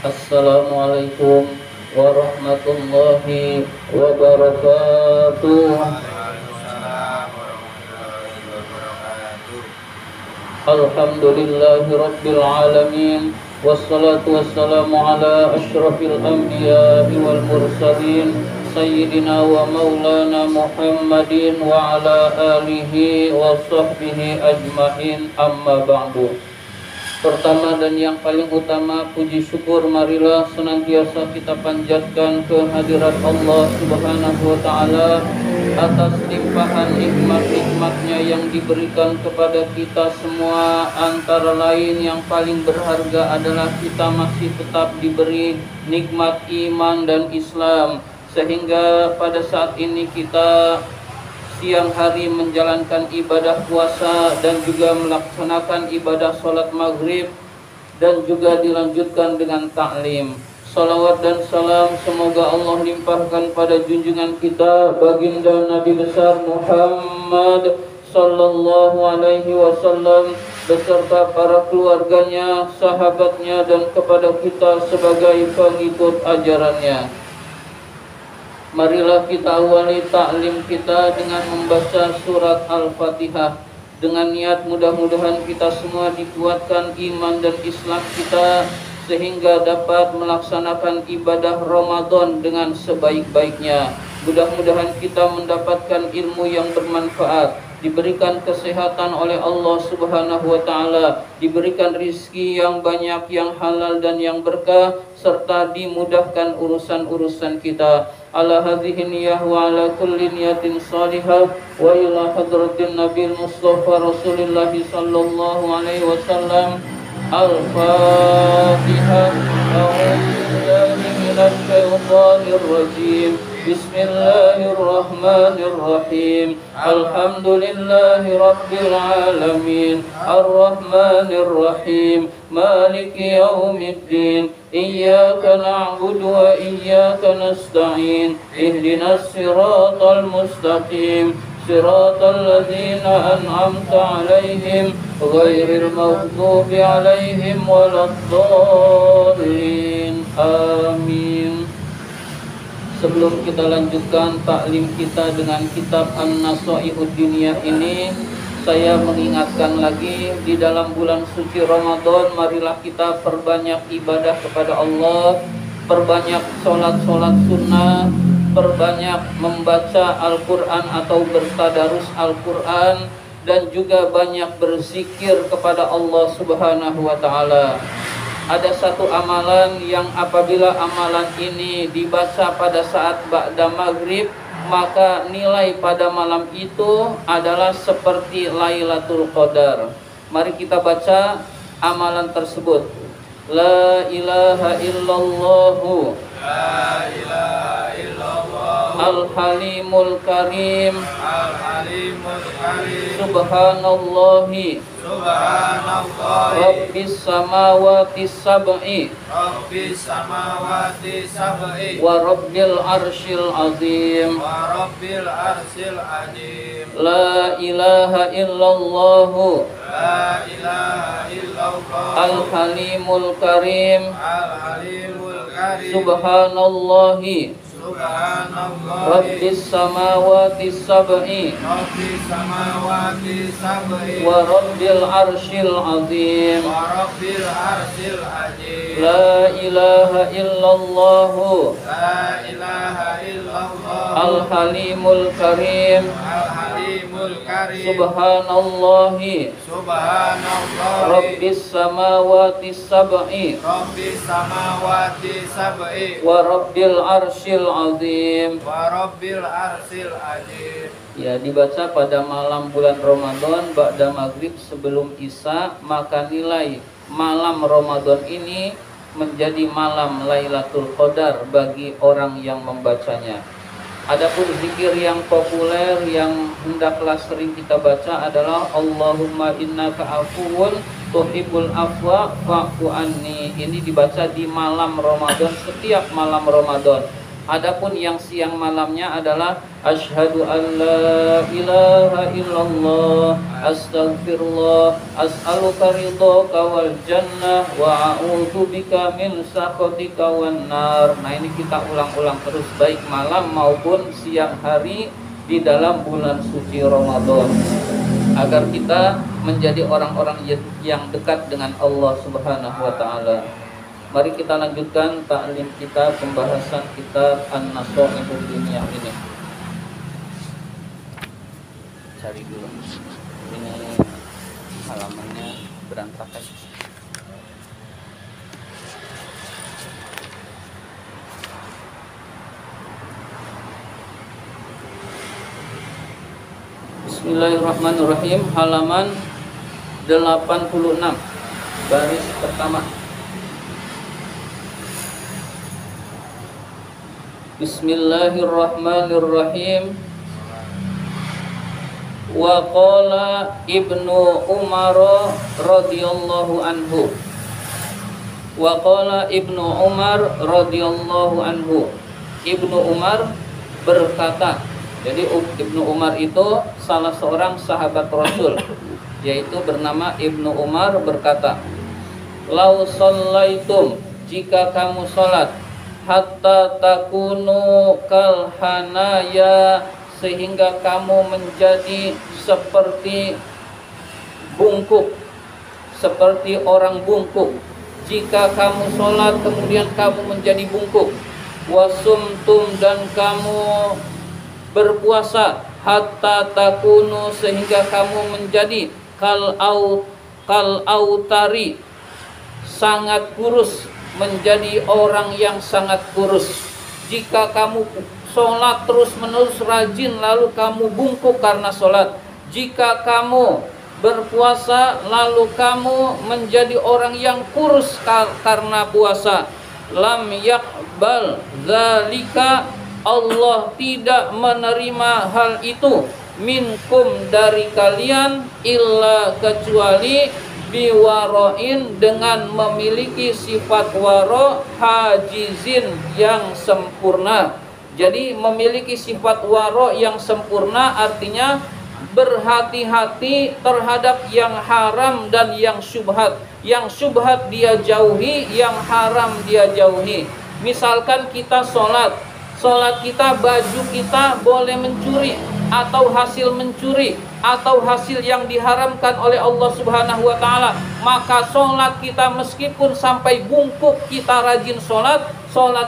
Assalamualaikum warahmatullahi wabarakatuh. Alhamdulillahi rabbil alamin. Wassalatu wassalamu ala asyrafil anbiya'i wal mursalin Sayyidina wa maulana Muhammadin wa ala alihi wa sahbihi ajma'in, amma ba'du. Pertama dan yang paling utama, puji syukur marilah senantiasa kita panjatkan kehadirat Allah Subhanahu wa ta'ala atas limpahan nikmat-nikmatnya yang diberikan kepada kita semua. Antara lain yang paling berharga adalah kita masih tetap diberi nikmat iman dan Islam, sehingga pada saat ini kita siang hari menjalankan ibadah puasa dan juga melaksanakan ibadah sholat maghrib dan juga dilanjutkan dengan ta'lim. Salawat dan salam semoga Allah limpahkan pada junjungan kita baginda Nabi besar Muhammad sallallahu alaihi wasallam beserta para keluarganya, sahabatnya, dan kepada kita sebagai pengikut ajarannya. Marilah kita awali ta'lim kita dengan membaca surat Al-Fatihah, dengan niat mudah-mudahan kita semua dikuatkan iman dan Islam kita sehingga dapat melaksanakan ibadah Ramadan dengan sebaik-baiknya. Mudah-mudahan kita mendapatkan ilmu yang bermanfaat, diberikan kesehatan oleh Allah Subhanahu wa ta'ala, diberikan rizki yang banyak, yang halal dan yang berkah, serta dimudahkan urusan-urusan kita. Ala hadhihi niyah wa ala kulli niyatin salihah wa ila hadratin Nabil Mustafa Rasulullah sallallahu alaihi wasallam. Al-Fatihah. A'udzubillahi minasy syaithanir rajim. Bismillahirrahmanirrahim. Alhamdulillahi rabbil alamin. Ar-Rahmanir Rahim. Maliki yaumiddin. Iyyaka na'budu wa iyyaka nasta'in. Ihdinas siratal mustaqim. Siratal ladzina an'amta 'alaihim ghairil maghdubi 'alaihim waladdallin. Amin. Sebelum kita lanjutkan taklim kita dengan kitab An-Nasaihud Diniyah ini, saya mengingatkan lagi, di dalam bulan suci Ramadan marilah kita perbanyak ibadah kepada Allah, perbanyak sholat-sholat sunnah, perbanyak membaca Al-Quran atau bertadarus Al-Quran, dan juga banyak berzikir kepada Allah Subhanahu wa ta'ala. Ada satu amalan yang apabila amalan ini dibaca pada saat ba'da maghrib, maka nilai pada malam itu adalah seperti Lailatul Qadar. Mari kita baca amalan tersebut. La ilaha illallahu, la ilaha illallah, Al-Halimul Karim, Al-Halimul Karim, Subhanallahi, Subhanallah, Rabbis samawati sab'i, Rabbis samawati sab'i, wa Rabbil arsyil azim, wa Rabbil arsyil azim. La ilaha illallah, la ilaha illallah, Al-Halimul Karim, Al-Halimul Karim, Subhanallahi, Subhanallah, Rabbis samawati sab'i, Rabbis samawati sab'i, wa Rabbil arsyil azim, wa Rabbil arsyil azim. La ilaha illallah, la ilaha illallah, Al-Halimul Karim, Al-Halimul Karim, Subhanallahi, Subhanallah, Rabbis samawati sab'i, Rabbis samawati sab'i, wa Rabbil arsyil azim, wa Rabbil arsyil azim. Ya, dibaca pada malam bulan Ramadan ba'da maghrib sebelum Isya, maka nilai malam Ramadan ini menjadi malam Lailatul Qadar bagi orang yang membacanya. Adapun zikir yang populer yang hendaklah sering kita baca adalah Allahumma innaka afuwun tuhibbul afwa fa'fu anni. Ini dibaca di malam Ramadan, setiap malam Ramadan. Adapun yang siang malamnya adalah asyhadu an la ilaha illallah, astaghfirullah, as'aluka ridhaka wal jannah wa a'udzubika min sakhatika wan nar. Nah, ini kita ulang-ulang terus baik malam maupun siang hari di dalam bulan suci Ramadan, agar kita menjadi orang-orang yang dekat dengan Allah Subhanahu wa taala. Mari kita lanjutkan taklim kita, pembahasan kitab An-Nasaihul Diniyah ini. Cari dulu. Ini halamannya berantakan. Bismillahirrahmanirrahim. Halaman 86, baris pertama. Bismillahirrahmanirrahim. Wa qala Ibnu Umar radhiyallahu anhu. Wa qala Ibnu Umar radhiyallahu anhu. Ibnu Umar berkata. Jadi Ibnu Umar itu salah seorang sahabat Rasul, yaitu bernama Ibnu Umar berkata, "Lau shallaitum, jika kamu salat, hatta takunu kal hanaya, sehingga kamu menjadi seperti bungkuk, seperti orang bungkuk. Jika kamu sholat kemudian kamu menjadi bungkuk, wasumtum, dan kamu berpuasa, hatta takunu, sehingga kamu menjadi kal autari, sangat kurus, menjadi orang yang sangat kurus. Jika kamu sholat terus menerus rajin lalu kamu bungkuk karena sholat. Jika kamu berpuasa lalu kamu menjadi orang yang kurus karena puasa, lam yaqbal dzalika, Allah tidak menerima hal itu, minkum, dari kalian, illa, kecuali biwaroin, dengan memiliki sifat waro, hajizin, yang sempurna. Jadi memiliki sifat waro yang sempurna artinya berhati-hati terhadap yang haram dan yang syubhat. Yang syubhat dia jauhi, yang haram dia jauhi. Misalkan kita sholat kita, baju kita boleh mencuri atau hasil mencuri atau hasil yang diharamkan oleh Allah Subhanahu wa taala, maka sholat kita meskipun sampai bungkuk kita rajin sholat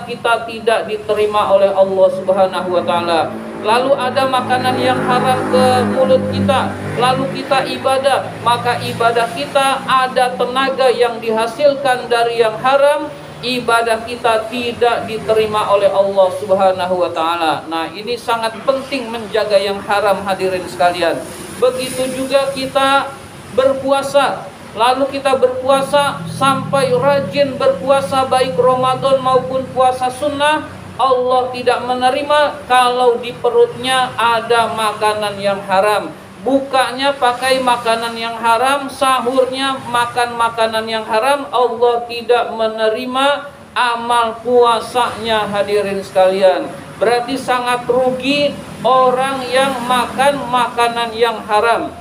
kita tidak diterima oleh Allah Subhanahu wa taala. Lalu ada makanan yang haram ke mulut kita, lalu kita ibadah, maka ibadah kita ada tenaga yang dihasilkan dari yang haram, ibadah kita tidak diterima oleh Allah Subhanahu wa taala. Nah, ini sangat penting menjaga yang haram, hadirin sekalian. Begitu juga kita berpuasa. Lalu kita berpuasa sampai rajin berpuasa baik Ramadan maupun puasa sunnah, Allah tidak menerima kalau di perutnya ada makanan yang haram. Bukanya pakai makanan yang haram, sahurnya makan makanan yang haram, Allah tidak menerima amal puasanya, hadirin sekalian. Berarti sangat rugi orang yang makan makanan yang haram.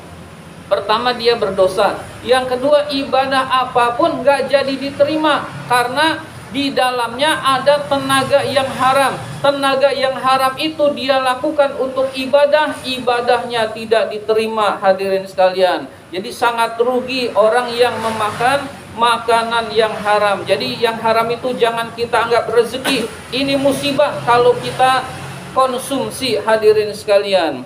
Pertama, dia berdosa. Yang kedua, ibadah apapun gak jadi diterima karena di dalamnya ada tenaga yang haram. Tenaga yang haram itu dia lakukan untuk ibadah, ibadahnya tidak diterima, hadirin sekalian. Jadi sangat rugi orang yang memakan makanan yang haram. Jadi yang haram itu jangan kita anggap rezeki. Ini musibah kalau kita konsumsi, hadirin sekalian.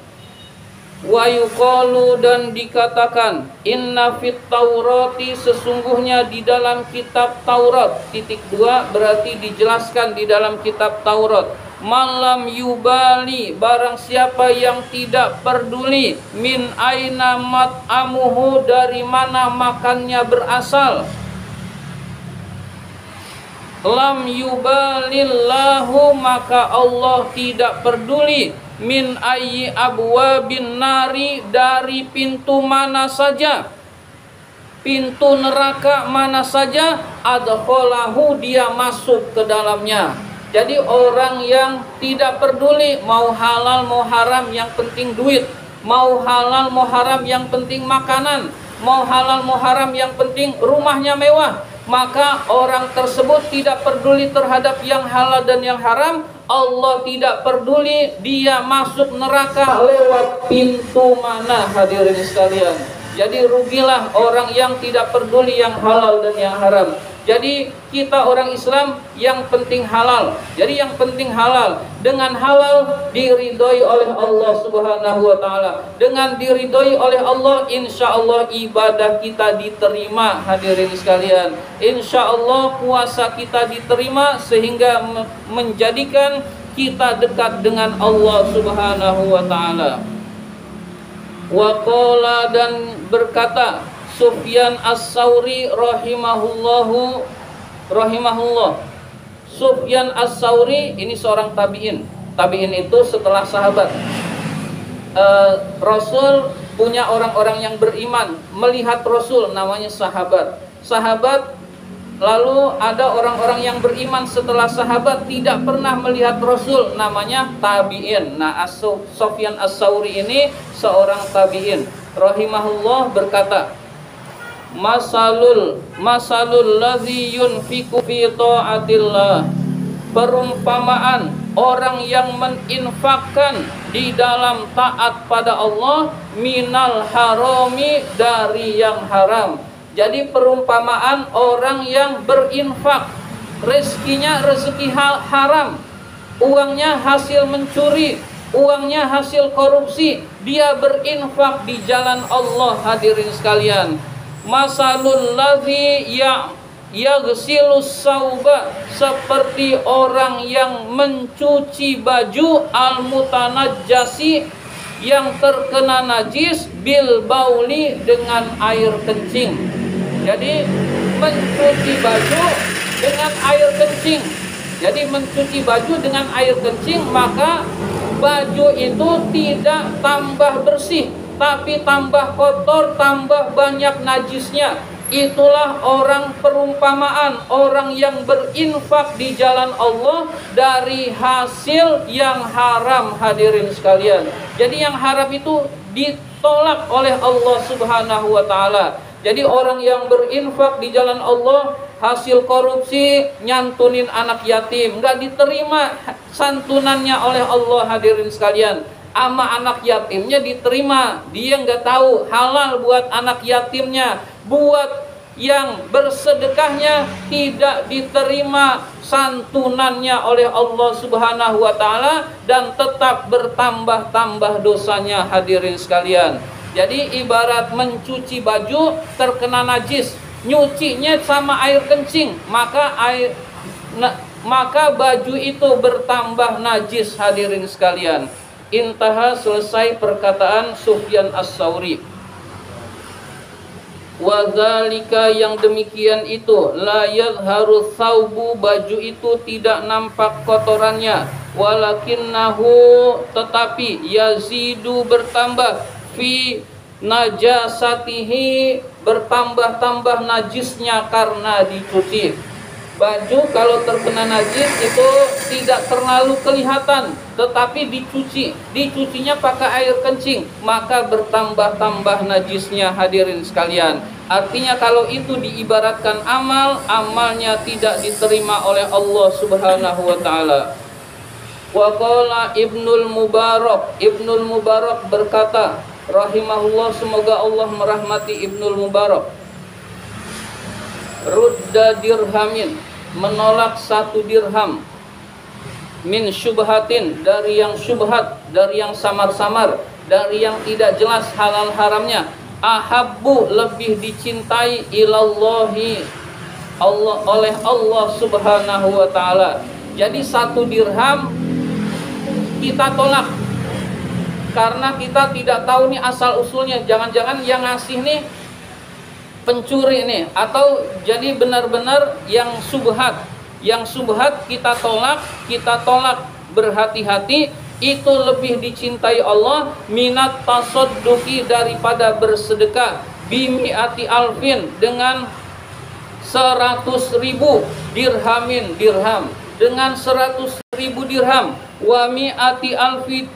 Wa yuqalu, dan dikatakan, inna fit taurati, sesungguhnya di dalam kitab Taurat, titik 2 berarti dijelaskan di dalam kitab Taurat, malam yubali, barang siapa yang tidak peduli, min aina mat'amuhu, dari mana makannya berasal, lam yubalillahu, maka Allah tidak peduli, min ayyi abwabin nari, dari pintu mana saja, pintu neraka mana saja, adkhalahu, dia masuk ke dalamnya. Jadi orang yang tidak peduli mau halal mau haram yang penting duit, mau halal mau haram yang penting makanan, mau halal mau haram yang penting rumahnya mewah, maka orang tersebut tidak peduli terhadap yang halal dan yang haram. Allah tidak peduli dia masuk neraka lewat pintu mana, hadirin sekalian. Jadi rugilah orang yang tidak peduli yang halal dan yang haram. Jadi kita orang Islam yang penting halal. Jadi yang penting halal. Dengan halal diridhoi oleh Allah Subhanahu wa taala. Dengan diridhoi oleh Allah, insya Allah ibadah kita diterima, hadirin sekalian. Insya Allah puasa kita diterima sehingga menjadikan kita dekat dengan Allah Subhanahu wa taala. Waqala, dan berkata Sufyan As-Tsauri rahimahullah. Sufyan As-Tsauri ini seorang tabi'in. Tabi'in itu setelah sahabat. Rasul punya orang-orang yang beriman melihat Rasul, namanya sahabat. Sahabat, lalu ada orang-orang yang beriman setelah sahabat tidak pernah melihat Rasul, namanya tabi'in. Nah, Sufyan As-Tsauri ini seorang tabi'in rahimahullah berkata, Masalul ladzi yunfiqu fi ta'atillah, perumpamaan orang yang meninfakkan di dalam taat pada Allah, minal harami, dari yang haram. Jadi perumpamaan orang yang berinfak, rezekinya rezeki haram, uangnya hasil mencuri, uangnya hasil korupsi, dia berinfak di jalan Allah, hadirin sekalian. Masalul ladzi yaghsilus sauba, seperti orang yang mencuci baju, al-mutanajjasi, yang terkena najis, bil bauli, dengan air kencing. Jadi mencuci baju dengan air kencing. Jadi mencuci baju dengan air kencing, maka baju itu tidak tambah bersih, tapi tambah kotor, tambah banyak najisnya. Itulah orang perumpamaan orang yang berinfak di jalan Allah dari hasil yang haram, hadirin sekalian. Jadi yang haram itu ditolak oleh Allah Subhanahu wa taala. Jadi orang yang berinfak di jalan Allah, hasil korupsi, nyantunin anak yatim, nggak diterima santunannya oleh Allah, hadirin sekalian. Ama anak yatimnya diterima, dia nggak tahu halal buat anak yatimnya. Buat yang bersedekahnya tidak diterima santunannya oleh Allah Subhanahu wa taala, dan tetap bertambah-tambah dosanya, hadirin sekalian. Jadi ibarat mencuci baju terkena najis, nyucinya sama air kencing, maka baju itu bertambah najis, hadirin sekalian. Intaha, selesai perkataan Sufyan As-Tsauri. Wadzalika, yang demikian itu, la yadhharu thawbu, baju itu tidak nampak kotorannya, walakinnahu, tetapi yazidu, bertambah, fi najasatihi, bertambah-tambah najisnya karena dicuci. Baju kalau terkena najis itu tidak terlalu kelihatan, tetapi dicucinya pakai air kencing, maka bertambah-tambah najisnya, hadirin sekalian. Artinya kalau itu diibaratkan amal, amalnya tidak diterima oleh Allah Subhanahu wa taala. Wa qala Ibnul Mubarak berkata rahimahullah, semoga Allah merahmati Ibnul Mubarak, rudda dirhamin, menolak 1 dirham, min syubhatin, dari yang syubhat, dari yang samar-samar, dari yang tidak jelas halal haramnya, ahabbu, lebih dicintai, ilallahi, Allah, oleh Allah Subhanahu wa taala. Jadi 1 dirham kita tolak karena kita tidak tahu nih asal usulnya. Jangan-jangan yang ngasih nih pencuri nih, atau jadi benar-benar yang subhat. Yang subhat kita tolak berhati-hati. Itu lebih dicintai Allah, minat tasadduqi, daripada bersedekah, bimi'ati alfin, dengan 100.000 dirhamin, dirham. dengan 100.000 dirham, wa mi'ati alfin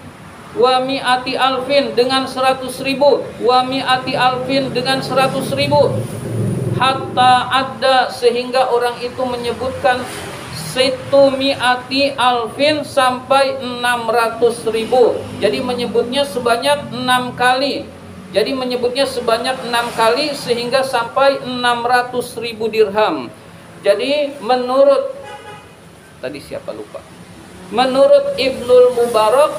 dengan 100.000, wa mi'ati alfin dengan 100.000, hatta ada sehingga orang itu menyebutkan situ mi'ati alfin sampai 600.000. Jadi menyebutnya sebanyak 6 kali. Jadi menyebutnya sebanyak 6 kali sehingga sampai 600.000 dirham. Jadi menurut Menurut Ibnul Mubarak,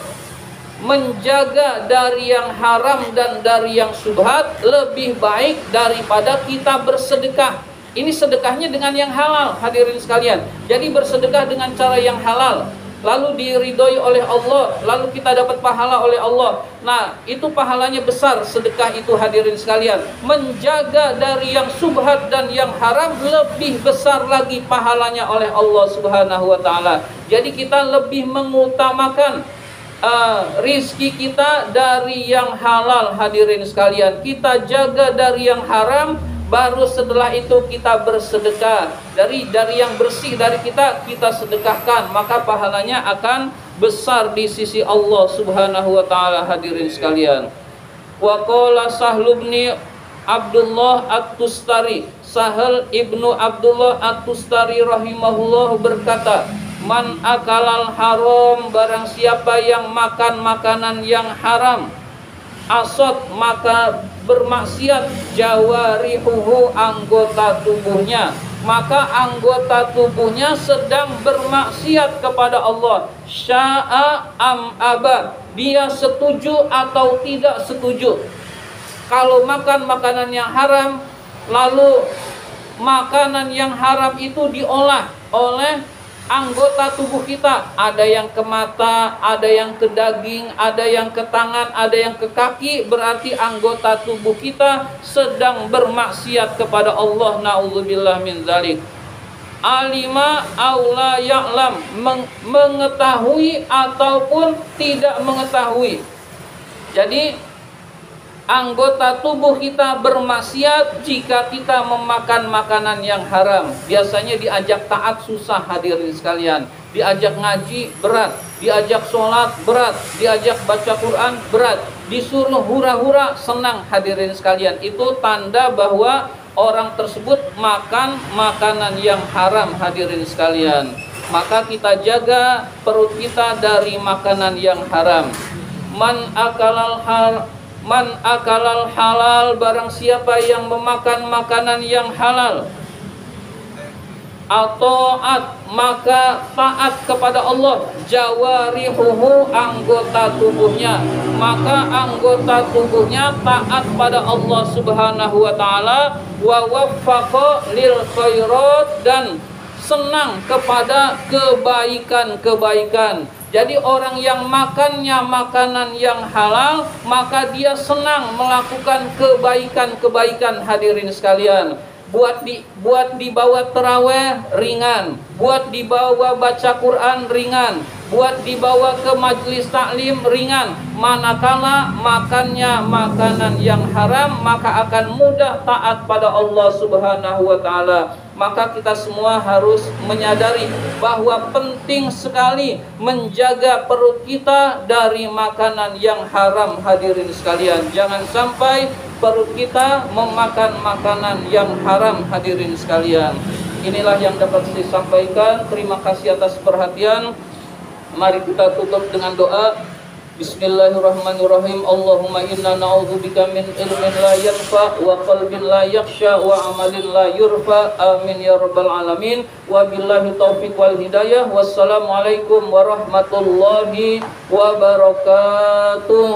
menjaga dari yang haram dan dari yang syubhat lebih baik daripada kita bersedekah. Ini sedekahnya dengan yang halal, hadirin sekalian. Jadi bersedekah dengan cara yang halal, lalu diridhoi oleh Allah, lalu kita dapat pahala oleh Allah. Nah, itu pahalanya besar sedekah itu, hadirin sekalian. Menjaga dari yang syubhat dan yang haram lebih besar lagi pahalanya oleh Allah Subhanahu wa taala. Jadi kita lebih mengutamakan rizki kita dari yang halal, hadirin sekalian. Kita jaga dari yang haram, baru setelah itu kita bersedekah. Dari yang bersih dari kita sedekahkan, maka pahalanya akan besar di sisi Allah Subhanahu wa taala, hadirin sekalian. Wa qala Sahl bin Abdullah At-Tustari, Sahal ibnu Abdullah At-Tustari rahimahullah berkata, man akalal haram, barang siapa yang makan makanan yang haram, asad maka bermaksiat, jawarihuhu anggota tubuhnya, maka anggota tubuhnya sedang bermaksiat kepada Allah. Sya'a am aba, dia setuju atau tidak setuju. Kalau makan makanan yang haram, lalu makanan yang haram itu diolah oleh anggota tubuh kita, ada yang ke mata, ada yang ke daging, ada yang ke tangan, ada yang ke kaki, berarti anggota tubuh kita sedang bermaksiat kepada Allah. Na'udzubillah min dzalik. Alima aula ya'lam, mengetahui ataupun tidak mengetahui. Jadi anggota tubuh kita bermaksiat jika kita memakan makanan yang haram. Biasanya diajak taat susah, hadirin sekalian. Diajak ngaji berat, diajak sholat berat, diajak baca Quran berat, disuruh hura-hura senang, hadirin sekalian. Itu tanda bahwa orang tersebut makan makanan yang haram, hadirin sekalian. Maka kita jaga perut kita dari makanan yang haram. Man akalal halal, barang siapa yang memakan makanan yang halal, ataat maka taat kepada Allah, jawarihuhu anggota tubuhnya, maka anggota tubuhnya taat pada Allah Subhanahu wa taala, wa waffaqa lil khairat, dan senang kepada kebaikan-kebaikan. Jadi orang yang makannya makanan yang halal, maka dia senang melakukan kebaikan-kebaikan, hadirin sekalian. Buat dibawa terawih ringan, buat dibawa baca Quran ringan, buat dibawa ke majelis taklim ringan. Manakala makannya makanan yang haram, maka akan mudah taat pada Allah Subhanahu wa taala. Maka kita semua harus menyadari bahwa penting sekali menjaga perut kita dari makanan yang haram, hadirin sekalian. Jangan sampai perut kita memakan makanan yang haram, hadirin sekalian. Inilah yang dapat saya sampaikan. Terima kasih atas perhatian. Mari kita tutup dengan doa. Bismillahirrahmanirrahim. Allahumma inna na'udzubika min ilmin la yanfa wa qalbin la yakhsha wa amalin la yurfa. Amin ya rabbal alamin. Wa billahi taufiq wal hidayah. Wassalamualaikum warahmatullahi wabarakatuh.